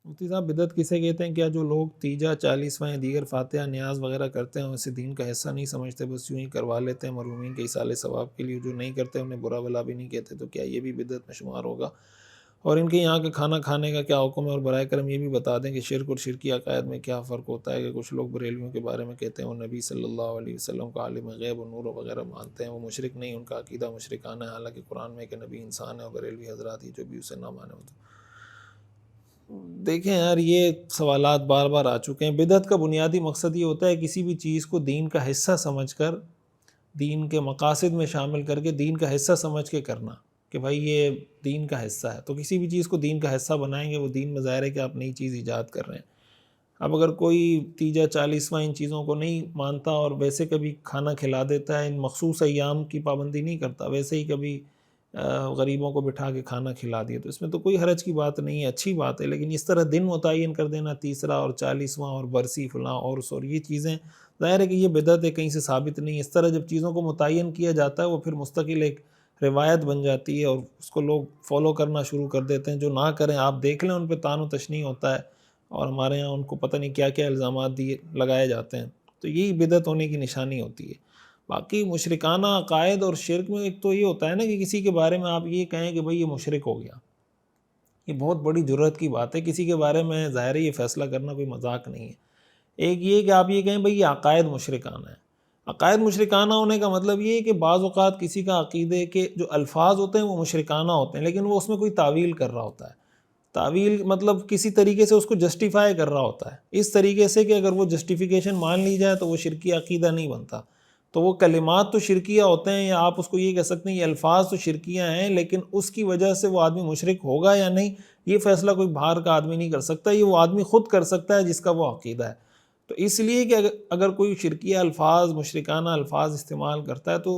مفتی صاحب بدعت کسے کہتے ہیں؟ کیا جو لوگ تیجا، چالیسواں یا دیگر فاتحہ نیاز وغیرہ کرتے ہیں اسے دین کا حصہ نہیں سمجھتے، بس یوں ہی کروا لیتے ہیں مرحومین کے ایصال ثواب کے لیے، جو نہیں کرتے انہیں برا بلا بھی نہیں کہتے، تو کیا یہ بھی بدعت میں شمار ہوگا؟ اور ان کے یہاں کا کھانا کھانے کا کیا حکم ہے؟ اور برائے کرم یہ بھی بتا دیں کہ شرک اور شرکی عقائد میں کیا فرق ہوتا ہے؟ کہ کچھ لوگ بریلویوں کے بارے میں کہتے ہیں وہ نبی صلی اللہ علیہ وسلم کا عالم غیب و نور وغیرہ مانتے ہیں، وہ مشرک نہیں، ان کا عقیدہ مشرکانہ ہے، حالانکہ قرآن میں کہ نبی انسان ہے، اور بریلوی حضرات ہی جو بھی اسے نہ مانے ہوتے۔ دیکھیں یار، یہ سوالات بار بار آ چکے ہیں۔ بدعت کا بنیادی مقصد یہ ہوتا ہے کسی بھی چیز کو دین کا حصہ سمجھ کر، دین کے مقاصد میں شامل کر کے دین کا حصہ سمجھ کے کرنا، کہ بھائی یہ دین کا حصہ ہے، تو کسی بھی چیز کو دین کا حصہ بنائیں گے وہ دین میں ظاہر ہے کہ آپ نئی چیز ایجاد کر رہے ہیں۔ اب اگر کوئی تیجا، چالیسواں ان چیزوں کو نہیں مانتا اور ویسے کبھی کھانا کھلا دیتا ہے، ان مخصوص ایام کی پابندی نہیں کرتا، ویسے ہی کبھی غریبوں کو بٹھا کے کھانا کھلا دیا، تو اس میں تو کوئی حرج کی بات نہیں ہے، اچھی بات ہے۔ لیکن اس طرح دن متعین کر دینا، تیسرا اور چالیسواں اور برسی فلاں اور یہ چیزیں ظاہر ہے کہ یہ بدعت ہے، کہیں سے ثابت نہیں۔ اس طرح جب چیزوں کو متعین کیا جاتا ہے وہ پھر مستقل ایک روایت بن جاتی ہے اور اس کو لوگ فالو کرنا شروع کر دیتے ہیں۔ جو نہ کریں آپ دیکھ لیں ان پہ طعن و تشنیع ہوتا ہے، اور ہمارے ہاں ان کو پتہ نہیں کیا کیا الزامات لگائے جاتے ہیں، تو یہی بدعت ہونے کی نشانی ہوتی ہے۔ باقی مشرکانہ عقائد اور شرک میں ایک تو یہ ہوتا ہے نا کہ کسی کے بارے میں آپ یہ کہیں کہ بھئی یہ مشرک ہو گیا، یہ بہت بڑی جرات کی بات ہے۔ کسی کے بارے میں ظاہر ہے یہ فیصلہ کرنا کوئی مذاق نہیں ہے۔ ایک یہ کہ آپ یہ کہیں بھئی یہ عقائد مشرکانہ ہے۔ عقائد مشرکانہ ہونے کا مطلب یہ ہے کہ بعض اوقات کسی کا عقیدے کے جو الفاظ ہوتے ہیں وہ مشرکانہ ہوتے ہیں، لیکن وہ اس میں کوئی تعویل کر رہا ہوتا ہے۔ تعویل مطلب کسی طریقے سے اس کو جسٹیفائی کر رہا ہوتا ہے، اس طریقے سے کہ اگر وہ جسٹیفیکیشن مان لی جائے تو وہ شرکی عقیدہ نہیں بنتا۔ تو وہ کلمات تو شرکیہ ہوتے ہیں، یا آپ اس کو یہ کہہ سکتے ہیں یہ الفاظ تو شرکیہ ہیں، لیکن اس کی وجہ سے وہ آدمی مشرک ہوگا یا نہیں یہ فیصلہ کوئی باہر کا آدمی نہیں کر سکتا، یہ وہ آدمی خود کر سکتا ہے جس کا وہ عقیدہ ہے۔ تو اس لیے کہ اگر کوئی شرکیہ الفاظ، مشرکانہ الفاظ استعمال کرتا ہے تو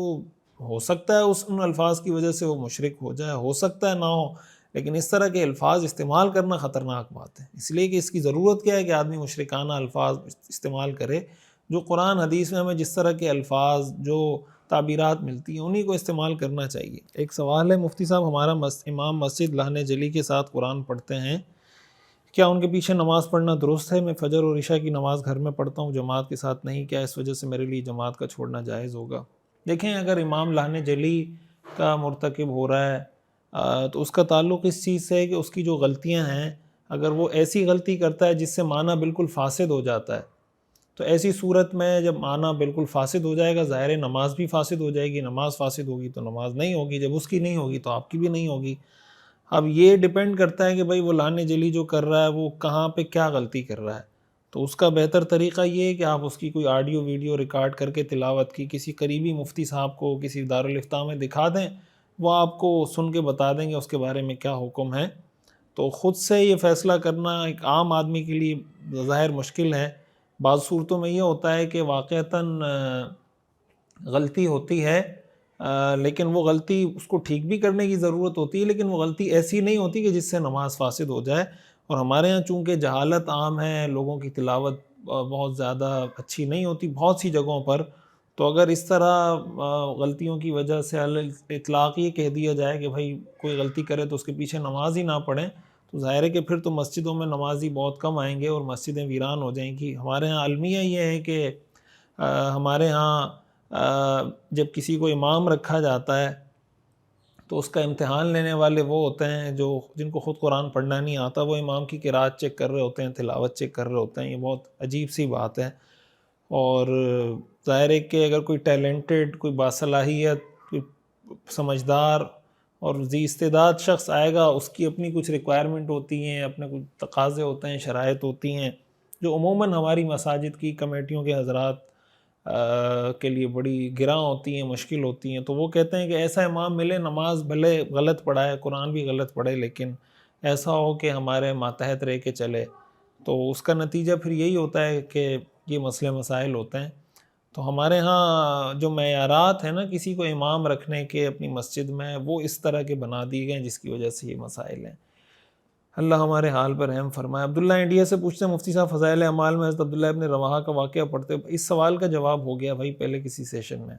ہو سکتا ہے ان الفاظ کی وجہ سے وہ مشرک ہو جائے، ہو سکتا ہے نہ ہو، لیکن اس طرح کے الفاظ استعمال کرنا خطرناک بات ہے۔ اس لیے کہ اس کی ضرورت کیا ہے کہ آدمی مشرکانہ الفاظ استعمال کرے، جو قرآن حدیث میں ہمیں جس طرح کے الفاظ، جو تعبیرات ملتی ہیں انہی کو استعمال کرنا چاہیے۔ ایک سوال ہے مفتی صاحب، ہمارا امام مسجد لہن جلی کے ساتھ قرآن پڑھتے ہیں، کیا ان کے پیچھے نماز پڑھنا درست ہے؟ میں فجر اور عشاء کی نماز گھر میں پڑھتا ہوں، جماعت کے ساتھ نہیں، کیا اس وجہ سے میرے لیے جماعت کا چھوڑنا جائز ہوگا؟ دیکھیں، اگر امام لہن جلی کا مرتکب ہو رہا ہے تو اس کا تعلق اس چیز سے ہے کہ اس کی جو غلطیاں ہیں، اگر وہ ایسی غلطی کرتا ہے جس سے معنی بالکل فاسد ہو جاتا ہے، تو ایسی صورت میں جب معنی بالکل فاسد ہو جائے گا، ظاہر ہے نماز بھی فاسد ہو جائے گی، نماز فاسد ہوگی تو نماز نہیں ہوگی، جب اس کی نہیں ہوگی تو آپ کی بھی نہیں ہوگی۔ اب یہ ڈیپینڈ کرتا ہے کہ بھئی وہ لہن جلی جو کر رہا ہے وہ کہاں پہ کیا غلطی کر رہا ہے، تو اس کا بہتر طریقہ یہ ہے کہ آپ اس کی کوئی آڈیو ویڈیو ریکارڈ کر کے تلاوت کی کسی قریبی مفتی صاحب کو کسی دارالافتاء میں دکھا دیں، وہ آپ کو سن کے بتا دیں گے اس کے بارے میں کیا حکم ہے۔ تو خود سے یہ فیصلہ کرنا ایک عام آدمی کے لیے ظاہر مشکل ہے۔ بعض صورتوں میں یہ ہوتا ہے کہ واقعتاً غلطی ہوتی ہے، لیکن وہ غلطی اس کو ٹھیک بھی کرنے کی ضرورت ہوتی ہے، لیکن وہ غلطی ایسی نہیں ہوتی کہ جس سے نماز فاسد ہو جائے۔ اور ہمارے ہاں چونکہ جہالت عام ہے، لوگوں کی تلاوت بہت زیادہ اچھی نہیں ہوتی بہت سی جگہوں پر، تو اگر اس طرح غلطیوں کی وجہ سے اطلاق یہ کہہ دیا جائے کہ بھائی کوئی غلطی کرے تو اس کے پیچھے نماز ہی نہ پڑھیں، تو ظاہر ہے کہ پھر تو مسجدوں میں نمازی بہت کم آئیں گے اور مسجدیں ویران ہو جائیں گی۔ ہمارے ہاں المیہ یہ ہے کہ ہمارے ہاں جب کسی کو امام رکھا جاتا ہے تو اس کا امتحان لینے والے وہ ہوتے ہیں جن کو خود قرآن پڑھنا نہیں آتا، وہ امام کی قرات چیک کر رہے ہوتے ہیں، تلاوت چیک کر رہے ہوتے ہیں۔ یہ بہت عجیب سی بات ہے، اور ظاہر ہے کہ اگر کوئی ٹیلنٹڈ، کوئی باصلاحیت، کوئی سمجھدار اور ذی استعداد شخص آئے گا، اس کی اپنی کچھ ریکوائرمنٹ ہوتی ہیں، اپنے کچھ تقاضے ہوتے ہیں، شرائط ہوتی ہیں، جو عموماً ہماری مساجد کی کمیٹیوں کے حضرات کے لیے بڑی گراں ہوتی ہیں، مشکل ہوتی ہیں۔ تو وہ کہتے ہیں کہ ایسا امام ملے، نماز بھلے غلط پڑھائے، قرآن بھی غلط پڑھے، لیکن ایسا ہو کہ ہمارے ماتحت رہ کے چلے۔ تو اس کا نتیجہ پھر یہی ہوتا ہے کہ یہ مسئلے مسائل ہوتے ہیں۔ تو ہمارے ہاں جو معیارات ہیں نا کسی کو امام رکھنے کے اپنی مسجد میں، وہ اس طرح کے بنا دیے گئے جس کی وجہ سے یہ مسائل ہیں۔ اللہ ہمارے حال پر رحم فرمائے۔ عبداللہ انڈیا سے پوچھتے ہیں مفتی صاحب فضائل اعمال میں حضرت عبداللہ ابن رواحہ کا واقعہ پڑھتے ہیں؟ اس سوال کا جواب ہو گیا بھائی پہلے کسی سیشن میں۔